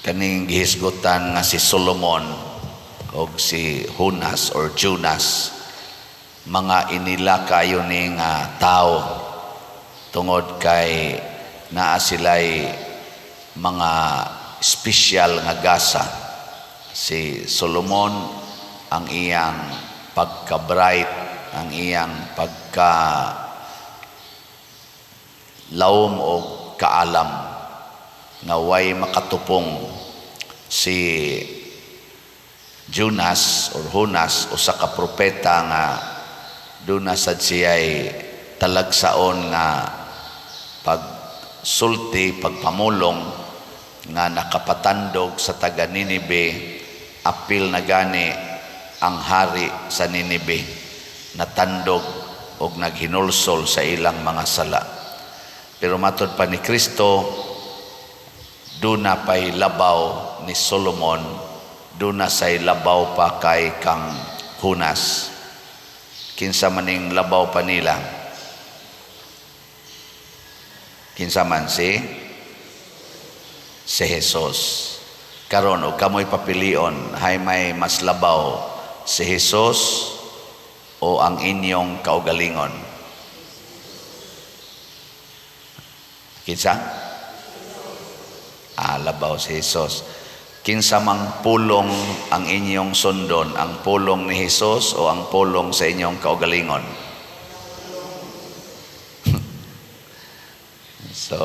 kaning gihisgutan nga si Solomon o si Hunas or Junas, mga inila kayo ni nga tao tungod kay naa sila'y mga espesyal nga gasa. Si Solomon ang iyang pagka-bright, ang iyang pagka-laom o kaalam nga way makatupong. Si Junas or Hunas usa ka propeta nga duna sad siya'y talagsaon nga pagsulti, pagpamulong nga nakapatandog sa taga Ninibe. Apil na gani ang hari sa Ninibe, natandog og naghinulsol sa ilang mga sala. Pero matod pa ni Kristo, duna pa'y labaw ni Solomon, duna say labaw pa kay kang Hunas. Kinsa maning labaw pa nila? Kinsa man si Jesus. Karon og kamoy papilion, hay may mas labaw, si Jesus o ang inyong kaugalingon? Kinsa? Labaw si Jesus. Kinsa mang pulong ang inyong sundon, ang pulong ni Jesus o ang pulong sa inyong kaugalingon? So,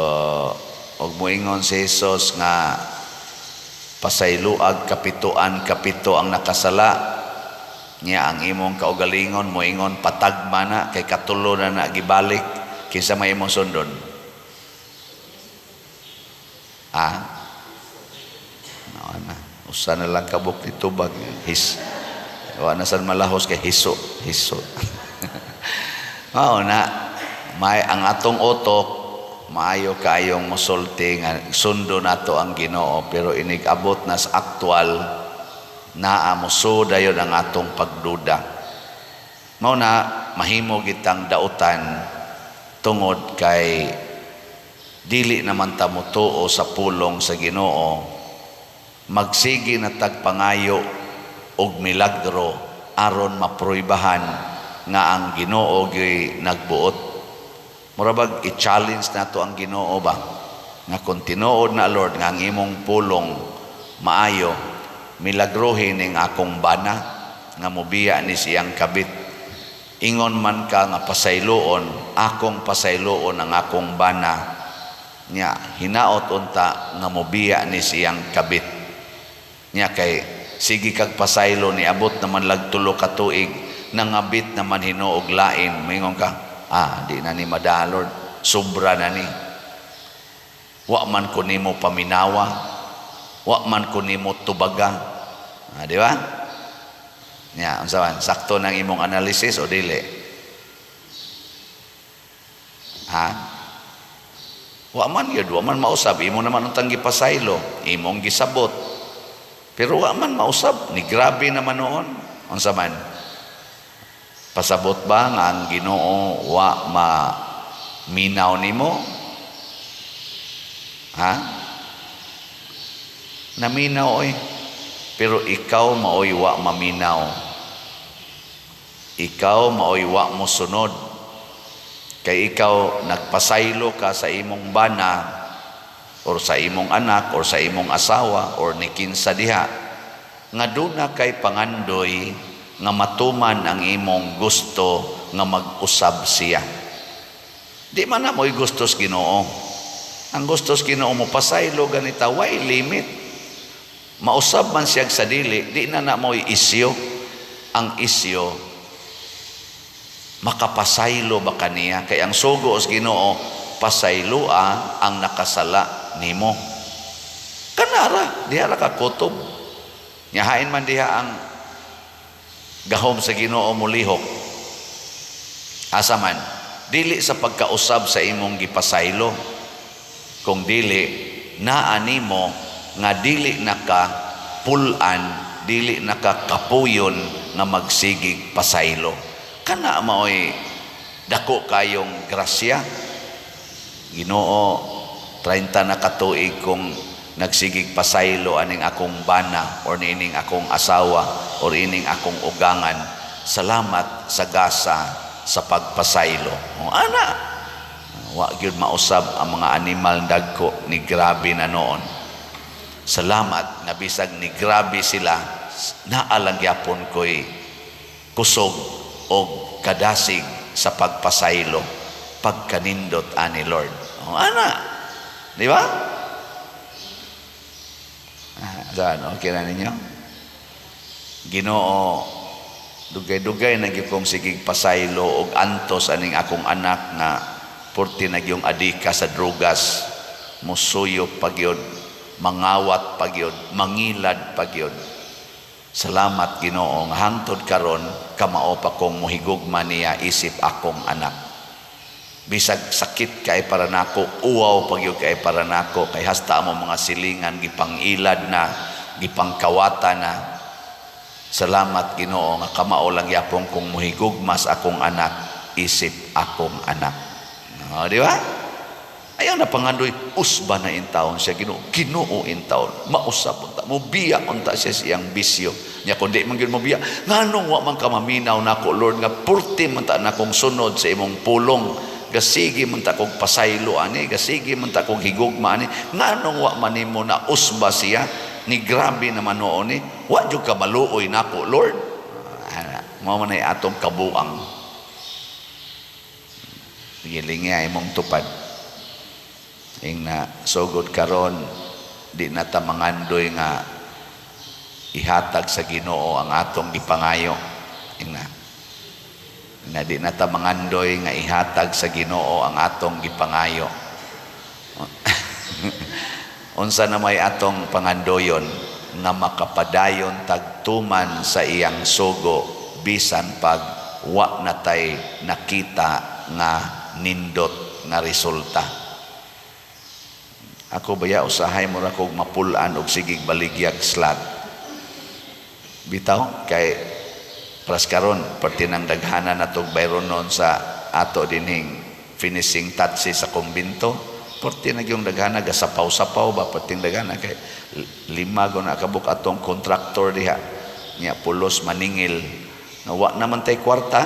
og moingon si Jesus nga pasayloag kapito ang nakasala niya, ang imong kaugalingon moingon patagma na kay katulo na gibalik. Kinsa may imong sundon? Usa na lang kabuk ni tubag wa na sad malahos kay hiso mao na may ang atong utok maayo kayong mosulti nga sundo nato ang Ginoo, pero inig-abot na sa aktual naa moso dayon ang atong pagduda. Mao na mahimo gitang dautan tungod kay dili naman ta motuo sa pulong sa Ginoo. Magsigi na tagpangayo og milagro aron mapruibahan nga ang Ginoo gyud nagbuot. Murabag i-challenge nato ang Ginoo ba nga kung tinuod na Lord nga ang imong pulong maayo, milagrohin ning akong bana nga mobiya ni siyang kabit. Ingon man ka nga pasayloon, akong pasayloon ang akong bana nya hinaot unta nga mobiya ni siyang kabit. Nya kay sige kag pasaylo ni abot naman lag tulo ka tuig nangabit naman hinuog lain, mingon ka di na ni mada Lord, sobra na ni, wa man ko nimo paminawa, wa man ko nimo tubaga. Di ba? Nya unsaman sakto nang imong analysis o dili? Wa man yun, wa man mausab, imo naman untang gipasaylo, imong gisabot. Pero wa man mausab, ni grabe naman noon. Unsa man? Pasabot ba nga ang Ginoo wa maminaw nimo? Naminaw oy. Pero ikaw maoy wa maminaw. Ikaw maoy wa mo sunod. Kay ikaw nagpasaylo ka sa imong bana or sa imong anak or sa imong asawa or ni kinsa diha nga duna kay pangandoy nga matuman ang imong gusto nga mag-usab siya. Di man na mo'y gustos Ginoo. Ang gustos Ginoo mo pasaylo ganita, way limit. Mausab man siya sa dili, di na mo'y isyo. Ang isyo, makapasaylo ba kaniya? Kay ang sugo os Ginoo, pasayloa ang nakasala nimo. Kanara, diha ra ka kutob. Nyahain man diha ang gahom sa Ginoo mulihok. Asa man, dili sa pagkausab sa imong gipasaylo, kung dili naa nimo nga dili naka pulan, dili naka kapuyon nga magsigig pasaylo. Kana maoy dako kayong grasya. Ginoo, 30 na katuig kong nagsigig pasaylo aning akong bana or niining akong asawa or ining akong ugangan. Salamat sa gasa sa pagpasaylo. Ana, wa gyud mausab ang mga animal dagko ni grabe na noon. Salamat nga bisag ni grabe sila, naalang yapon ko'y kusog o kadasig sa pagpasaylo, pagkanindot ani Lord. Ana, di ba? Saan? Okay na ninyo? Ginoo, dugay-dugay na gyud kong sigig pasaylo og antos aning akong anak nga porti na gyung adika sa drugas, musuyo pagyod, mangawat pagyod, mangilad pagyod. Salamat Ginoo nga hangtod karon kamao pa kong muhigugma niya isip akong anak. Bisag sakit kay para nako, uwaw pagyud kay para nako, kay hasta mo mga silingan gipangilad na, gipangkawata na. Salamat Ginoo nga kamao lang yapon kong muhigugma sa akong anak isip akong anak. Di ba? Ayaw na pangandoy, usba na in taon siya Ginoo. Ginoo in taon, mausap unta, mubiya unta siya siyang bisyo. Nya kundi man gyud mubiya, nganong wa man ka maminaw nako Lord nga purti man ta nakong sunod sa imong pulong. Gasigi man ta kog pasaylo ani, gasigi man ta kog higugma ani. Nganong wa man nimo na usba siya ni grabe naman noon ni. Wa jud ka maluoy nako Lord. Mao man ay atong kabuang. Gilingi ay mong tupad. Ing na sugod karon di na ta mangandoy nga ihatag sa Ginoo ang atong gipangayo. Ing na di na ta mangandoy nga ihatag sa Ginoo ang atong gipangayo. Unsa na may atong pangandoyon nga makapadayon tagtuman sa iyang sugo bisan pag wa natay nakita nga nindot nga resulta. Ako baya usahay mo ra kog mapulan og sigig baligyag slat. Bitaw kay pras karon perti nang daghanan natog bayron non sa ato dinhing finishing touches sa kumbinto. Perti na gyung daghana gasapaw-sapaw ba perting daghana kay lima go na kabuk atong kontraktor diha. Nya pulos maningil nga wa naman tay kwarta.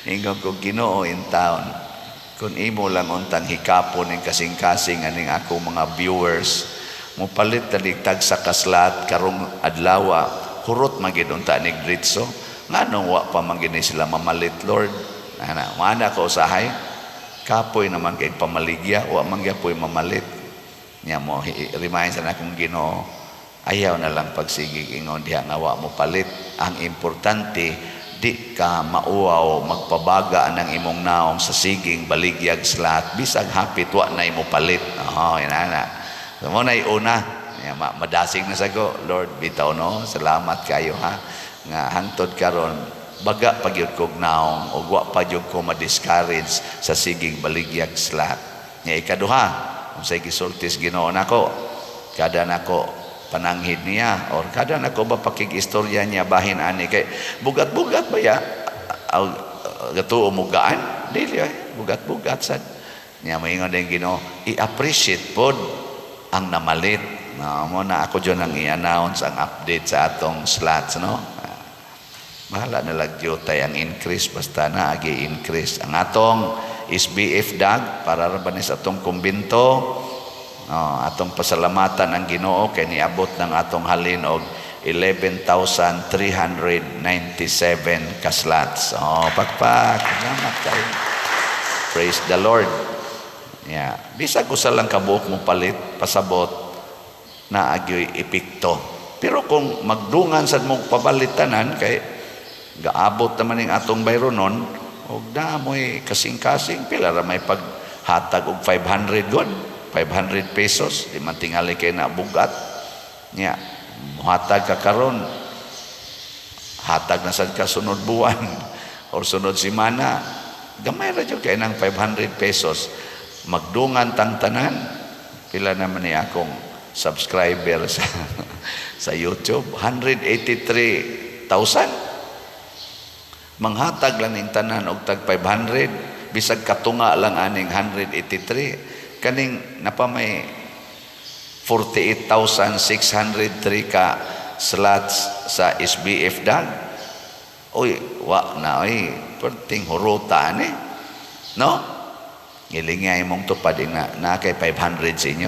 Ingon ko Ginoo in town. Kung imo lang untang hikapon ng kasing-kasing aning ako mga viewers, mo palit taligtag sa kaslat karong adlaw, hurot magid unta ni Gritso. Nganong wa pa man gini sila mamalit Lord? Ana ko usahay. Kapoy naman kay pamaligya, wa man gyapon mamalit. Nya mo remind sa akong Ginoo, ayaw na lang pagsigig ingon diha nga wa mo palit. Ang importante di ka mauaw magpabaga ng imong naong sa siging baligyag slat bisag hapit wa na imo palit. Inana so mo na una madasig na sago Lord bitaw no, salamat kayo ha nga hangtod karon baga pagyud kog naong ug wa pa jud ko ma-discourage sa siging baligyag slat. Nya ikaduha unsay gisultis Ginoo nako kada nako pananghid niya or kada nako ba pakig-istorya niya bahin ani kay bugat-bugat ba ya gato umugaan dili ay bugat-bugat sad niya moingon din Ginoo i-appreciate pod ang namalit mo na ako dyan ang i-announce ang update sa atong slots no. Bahala na lagyo tay ang increase basta na agi increase ang atong SBF dag para rabanis atong kumbinto. Atong pasalamatan ang Ginoo kay niabot ng atong halin og 11,397 kaslots. Pagpak. Salamat kayo. Praise the Lord. Yeah. Bisag usa lang kabuok mo palit, pasabot na agyoy epekto. Pero kung magdungan sad mo pabalitanan kay gaabot naman ning atong bayronon og damoy kasing-kasing pila ra may paghatag og 500 god. 500 pesos, di man tingali kay na bugat. Nya, muhatag ka karon. Hatag na sad ka sunod buwan or sunod semana. Gamay ra jud kay nang 500 pesos. Magdungan tang tanan. Pila naman ni akong subscriber sa YouTube, 183,000. Manghatag lang ning tanan og tag 500, bisag katunga lang aning 183. Kaning napamay 48,603 ka slots sa SBF dag. Uy, wa na perting hurutan no? Ilingay mong tupad na kay 500 sa inyo.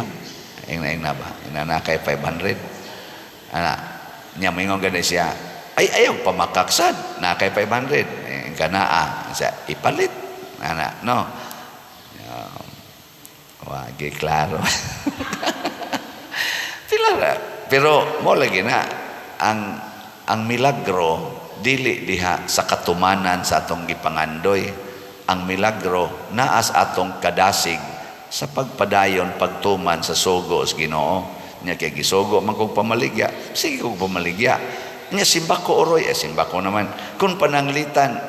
Ing na ba? Na kay 500. Ana, nya mingon gani siya. Ay ayaw pamakaksad na kay 500. Kanaa siya ipalit. Ana, no. Wagi klaro. Pero mo lagi na ang milagro dili diha sa katumanan sa atong gipangandoy. Ang milagro naas atong kadasig sa pagpadayon pagtuman sa sugo sa Ginoo. Nya kay gisugo man kog pamaligya, sige kog pamaligya. Nya simba ko oroy, simba ko naman. Kung pananglitan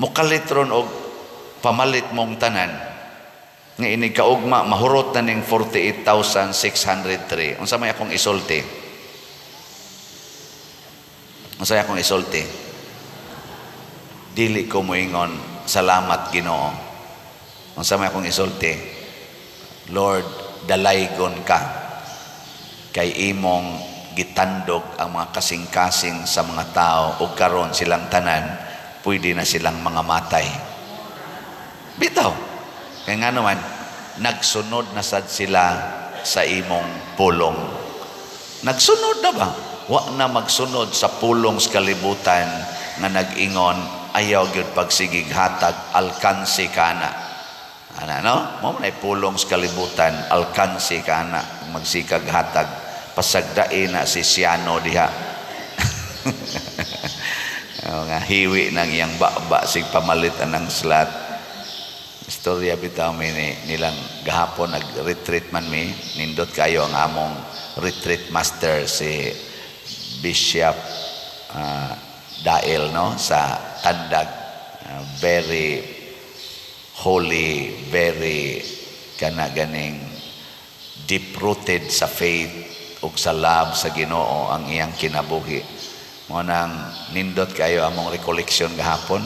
mukalitron og pamalit mong tanan. Nga ini kaugma mahurot na ning 48,603. Unsa may akong isulti? Unsa akong isulti? Dili ko moingon salamat Ginoo. Unsa may akong isulti? Lord, dalaygon ka kay imong gitandog ang mga kasing-kasing sa mga tao ug karon silang tanan pwede na silang mga matay. Bitaw. Kaya nga naman, nagsunod na sad sila sa imong pulong. Nagsunod na ba? Wa na magsunod sa pulong sa kalibutan nga nag-ingon, ayaw gyud pagsigig hatag, alkansi ka na. Ana, no? Mo na pulong sa kalibutan, alkansi ka na, magsikag hatag, pasagdain na si Siano diha. Nga hiwi ng iyang baba, sig pamalit ng slot. Istorya bitaw nilang gahapon nag-retreat man nindot kayo ang among retreat master si Bishop Dael no sa Tandag, very holy, very ganing deep rooted sa faith ug sa love sa Ginoo ang iyang kinabuhi. Mo nang nindot kayo among recollection gahapon.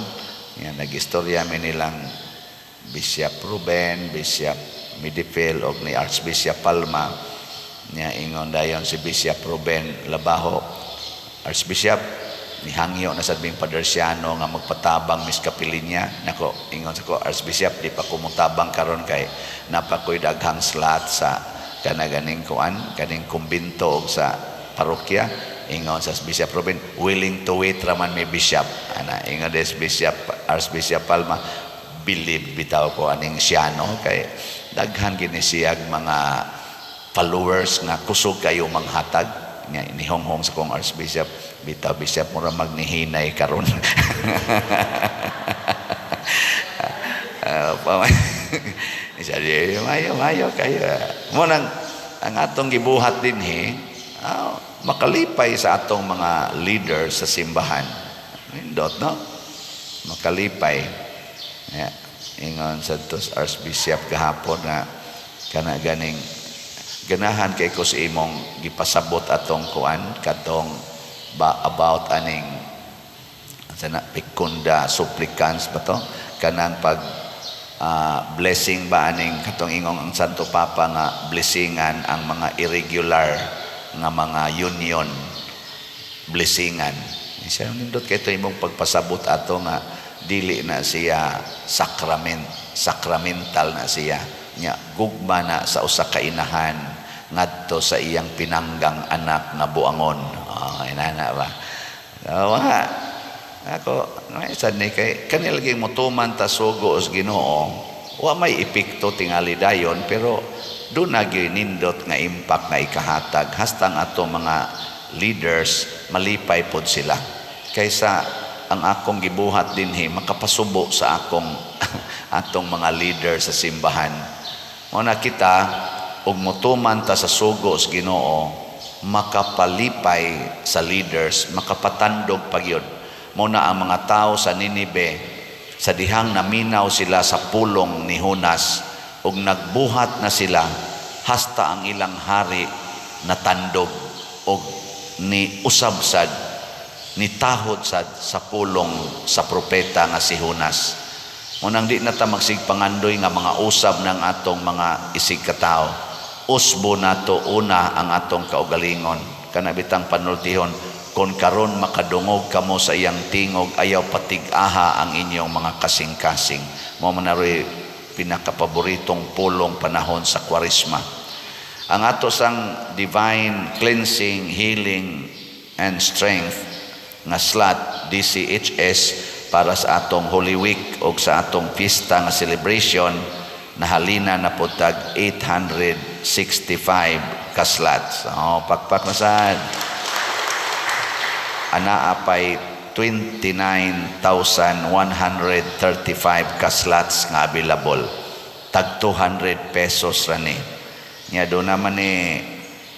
Yan nag-istorya nilang Bishop Ruben, Bishop Midipil o ni Archbishop Palma niya ingon dayon si Bishop Ruben Labaho, Archbishop nihangyo na sad bing Padersiano nga magpatabang mis kapilinya. Nako ingon sa ko, Archbishop di pa ko mutabang karon kay napakoy daghang slot sa kanaganing kuan kaning kumbinto sa parokya. Ingon sa Bishop Ruben, willing to wait raman may bishop. Ana ingon des Bishop Archbishop Palma, believe bitaw ko aning Siano kay daghan gini siyag mga followers nga kusog kayo manghatag nga inihonghong sa kong Archbishop bitaw Bishop mura magnihinay karon. Isa di mayo kayo mo nang ang atong gibuhat dinhi makalipay sa atong mga leaders sa simbahan. Indot no makalipay. Yeah. Ingon sa tos Archbishop gahapon nga kana ganing ganahan kay ko sa imong gipasabot atong kuan katong about aning sana pikunda supplicants ba to kanang pag blessing ba aning katong ingong ang Santo Papa nga blessingan ang mga irregular nga mga union blessingan. Isa nindot kay to imong pagpasabot ato nga dili na siya sacramental na siya nya gugma na sa usa ka inahan ngadto sa iyang pinanggang anak na buangon. Inana ba ako sad ni kay kanil lagi motuman ta sugo os Ginoo wa may epekto tingali dayon pero do na nindot nga impact nga ikahatag hastang ato mga leaders malipay pod sila kaysa ang akong gibuhat dinhi makapasubo sa akong atong mga leader sa simbahan. Mo na kita og motuman ta sa sugo sa Ginoo makapalipay sa leaders, makapatandog pagyud. Mo na ang mga tao sa Ninibe sa dihang naminaw sila sa pulong ni Jonas og nagbuhat na sila hasta ang ilang hari natandog og ni usab sad nitahod sa pulong sa propeta nga si Jonas. Munang di na ta magsigpangandoy nga mga usab ng atong mga isig katao. usbo nato una ang atong kaugalingon. Kanabitang panultihon, kung karon makadungog kamo sa iyang tingog, ayaw patig-aha ang inyong mga kasing-kasing. Mo manaroy pinakapaboritong pulong panahon sa Kwaresma. Ang ato sang divine cleansing, healing, and strength nga slot DCHS para sa atong Holy Week o sa atong pista nga celebration, nahalina na po tag 865 ka slots. Pakpak na sad. Anaapay 29,135 ka slots nga available. Tag 200 pesos rani. Nya do naman ni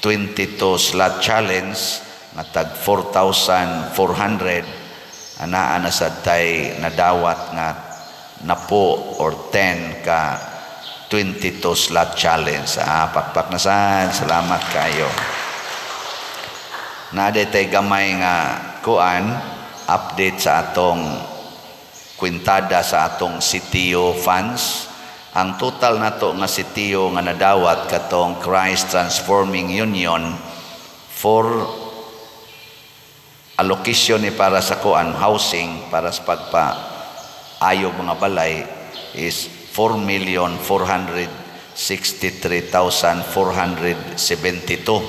22 slot challenge nga tag 4,400. Anaa na sad tay nadawat nga napo or 10 ka 22 slot challenge. Pakpak na sad. Salamat kayo. Naday tay gamay nga kuan update sa atong kwintada sa atong CTO funds. Ang total nato nga CTO nga nadawat katong Christ Transforming Union for allocation ni para sa kuan housing para sa pagpaayog mga balay is 4,463,472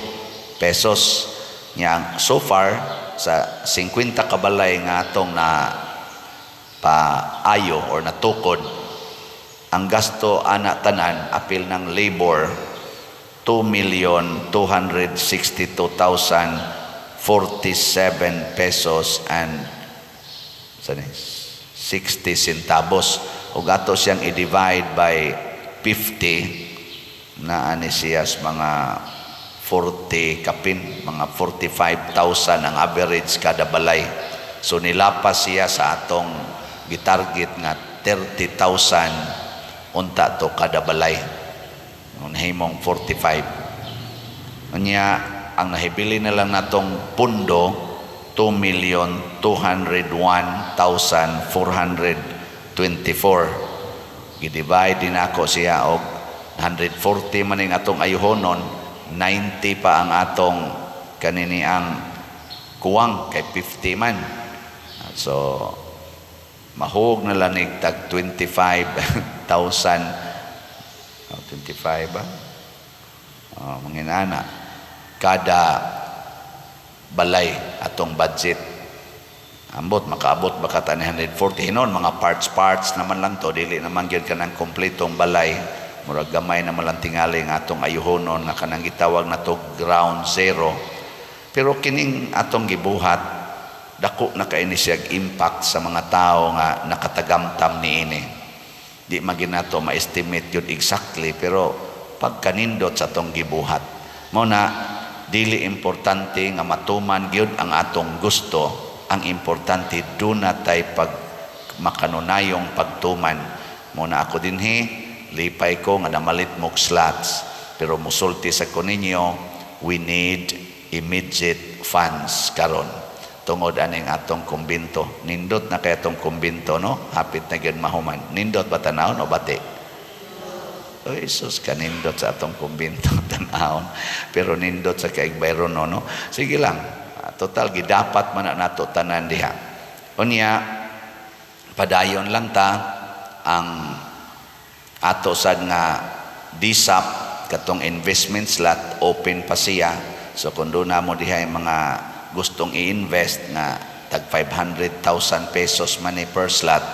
pesos. Yang so far sa 50 kabalay nga atong na paayo or natukod, ang gasto ana tanan apil ng labor 2,262,047 pesos and 60 centavos. Ug ato siyang i-divide by 50 na ani siyas mga 40 kapin, mga 45,000 ang average kada balay. So nilapas siya sa atong gitarget nga 30,000 unta to kada balay. Nahimong 45. Unya ang nahibili na lang natong pundo 2,201,424. Gidivide din ako siya og 140 man ning atong ayuhonon, 90 pa ang atong kanini ang kuwang kay 50 man. So mahug na lang tag 25,000. 25 ba? Manginana kada balay atong budget. Ambot makaabot baka ta ni 140 hinon mga parts naman lang to, dili naman gyud kanang kompletong balay. Murag gamay na malang tingali nga atong ayuhonon nga kanang gitawag na to ground zero. Pero kining atong gibuhat, dako na kaini siya impact sa mga tao nga nakatagamtam niini. Di maginato ma-estimate yun exactly, pero pagkanindot sa atong gibuhat, mo na dili importante nga matuman gyud ang atong gusto. Ang importante do na tay pag makanunayong pagtuman. Mo na ako dinhi lipay ko nga namalit mog slots, pero musulti sa ko ninyo, we need immediate funds karon tungod aning atong kumbinto. Nindot na kay atong kumbinto, no? Hapit na gyud mahuman. Nindot ba tanawon o bati? O Jesus, kanindot sa atong kumbinto tanawon, pero nindot sa kaigbayron, no? Sige lang, total gidapat man na nato tanan diha. Unya padayon lang ta ang ato sad nga DSAP katong investment slot open pa siya. So kung doon na mo dihay mga gustong i-invest nga tag 500,000 pesos man per slot,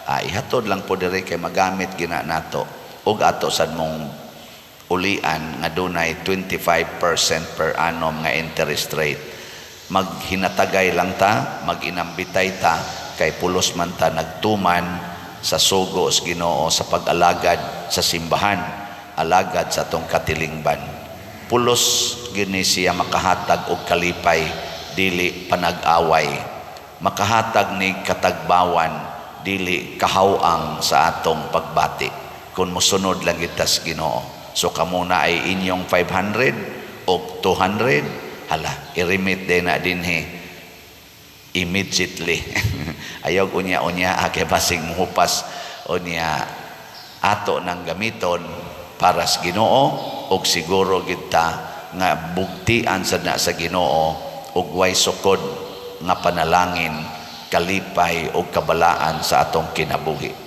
ihatod lang po dire kay magamit gina nato. Ug ato sad mong ulian nga dunay 25% per annum nga interest rate. Maghinatagay lang ta, maginambitay ta kay pulos man ta nagtuman sa sugo sa Ginoo sa pag-alagad sa simbahan, alagad sa atong katilingban. Pulos gini siya makahatag og kalipay, dili panag-away. Makahatag ni katagbawan, dili kahawang sa atong pagbati. Kung mosunod lang kita sa Ginoo. So kamuna ay inyong 500 o 200, hala, i-remit din na dinhi immediately. Ayaw unya-unya kay basig muhupas unya ato nang gamiton para sa Ginoo og siguro kita nga bugtian sad na sa Ginoo ug way sukod nga panalangin, kalipay o kabalaan sa atong kinabuhi.